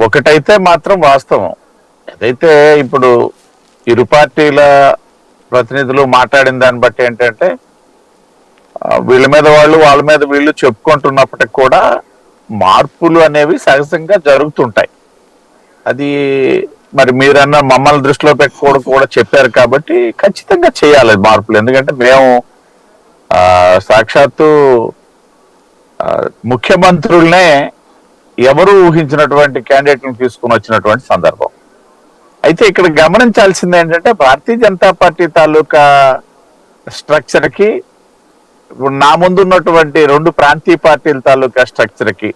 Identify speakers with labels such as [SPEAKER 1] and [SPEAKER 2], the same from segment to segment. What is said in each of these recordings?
[SPEAKER 1] ఒకటైతే మాత్రం వాస్తవం, ఏదైతే ఇప్పుడు ఇరు పార్టీల ప్రతినిధులు మాట్లాడిన దాన్ని బట్టి ఏంటంటే వీళ్ళ మీద వాళ్ళు వాళ్ళ మీద వీళ్ళు చెప్పుకుంటున్నప్పటికి కూడా మార్పులు అనేవి సహజంగా జరుగుతుంటాయి. అది మరి మీరన్న మమ్మల్ని దృష్టిలో పెట్టుకోవడం కూడా చెప్పారు కాబట్టి ఖచ్చితంగా చేయాలి మార్పులు. ఎందుకంటే మేము సాక్షాత్తు ముఖ్యమంత్రులనే ఎవరు ఊహించినటువంటి క్యాండిడేట్లను తీసుకుని వచ్చినటువంటి సందర్భం. అయితే ఇక్కడ గమనించాల్సింది ఏంటంటే భారతీయ జనతా పార్టీ తాలూకా స్ట్రక్చర్ కి నా ముందు ఉన్నటువంటి రెండు ప్రాంతీయ పార్టీల తాలూకా స్ట్రక్చర్ కి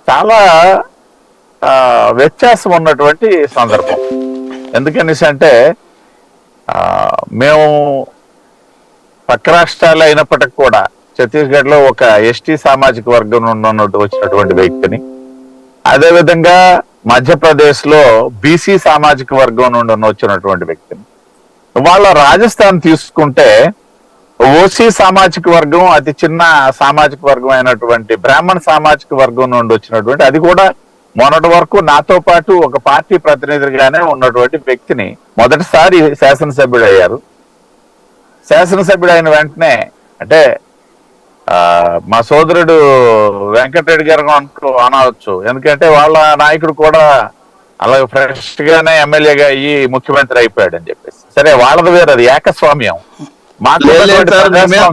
[SPEAKER 1] చాలా వ్యత్యాసం ఉన్నటువంటి సందర్భం. ఎందుకనేసి అంటే మేము పక్క రాష్ట్రాలు అయినప్పటికి కూడా ఛత్తీస్గఢ్ లో ఒక ఎస్టీ సామాజిక వర్గం నుండి వచ్చినటువంటి వ్యక్తిని, అదేవిధంగా మధ్యప్రదేశ్ లో బీసీ సామాజిక వర్గం నుండి వచ్చినటువంటి వ్యక్తిని, వాళ్ళ రాజస్థాన్ తీసుకుంటే ఓసీ సామాజిక వర్గం అతి చిన్న సామాజిక వర్గం అయినటువంటి బ్రాహ్మణ సామాజిక వర్గం నుండి వచ్చినటువంటి, అది కూడా మొన్నటి వరకు నాతో పాటు ఒక పార్టీ ప్రతినిధిగానే ఉన్నటువంటి వ్యక్తిని మొదటిసారి శాసనసభ్యుడు అయ్యారు. శాసనసభ్యుడు అయిన వెంటనే అంటే మా సోదరుడు వెంకటరెడ్డి గారు అనవచ్చు, ఎందుకంటే వాళ్ళ నాయకుడు కూడా అలాగే ఫ్రెష్ గానే ఎమ్మెల్యేగా అయ్యి ముఖ్యమంత్రి అయిపోయాడు అని చెప్పేసి. సరే వాళ్ళది వేరు, అది ఏకస్వామ్యం.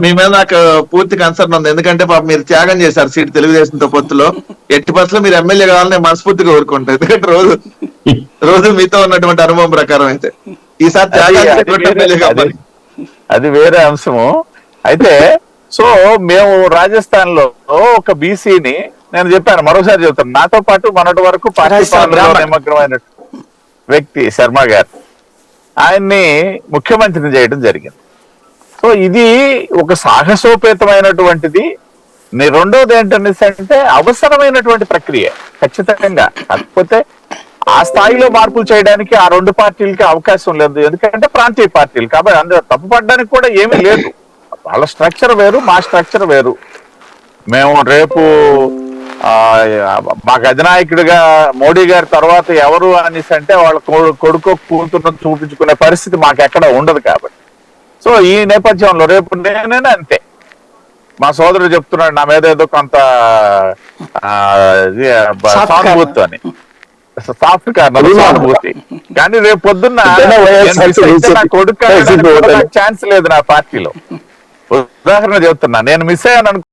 [SPEAKER 2] మీ మీద నాకు పూర్తి కన్సర్న్ ఉంది. ఎందుకంటే పాప మీరు త్యాగం చేశారు సీట్ తెలుగుదేశంతో పొత్తులో. ఎట్టి బస్సులో మీరు ఎమ్మెల్యే కావాలని మనస్ఫూర్తిగా కోరుకుంటారు. ఎందుకంటే రోజు మీతో ఉన్నటువంటి అనుభవం ప్రకారం అయితే ఈసారి త్యాగం
[SPEAKER 1] అది వేరే అంశము. అయితే సో మేము రాజస్థాన్ లో ఒక బీసీని నేను చెప్పాను, మరోసారి చెప్తాను, నాతో పాటు మొన్నటి వరకు నిమగ్నమైన వ్యక్తి శర్మ గారు, ఆయన్ని ముఖ్యమంత్రిని చేయడం జరిగింది. సో ఇది ఒక సాహసోపేతమైనటువంటిది. రెండోది ఏంటంటే అవసరమైనటువంటి ప్రక్రియ ఖచ్చితంగా. కాకపోతే ఆ స్థాయిలో మార్పులు చేయడానికి ఆ రెండు పార్టీలకి అవకాశం లేదు, ఎందుకంటే ప్రాంతీయ పార్టీలు కాబట్టి అందులో తప్పుపడడానికి కూడా ఏమీ లేదు. వాళ్ళ స్ట్రక్చర్ వేరు, మా స్ట్రక్చర్ వేరు. మేము రేపు మాకు అధినాయకుడిగా మోడీ గారి తర్వాత ఎవరు అనేసి అంటే వాళ్ళ కొడుకు కూతురు చూపించుకునే పరిస్థితి మాకు ఎక్కడ ఉండదు. కాబట్టి సో ఈ నేపథ్యంలో రేపు నేనైనా అంతే, మా సోదరుడు చెప్తున్నాడు నా మీద ఏదో కొంత సానుభూతి అని, సాఫ్ట్ కార్నర్ సానుభూతి. కానీ రేపు పొద్దున్న నా కొడుకు ఛాన్స్ లేదు నా పార్టీలో. ఉదాహరణ చెప్తున్నా, నేను మిస్ అయ్యాను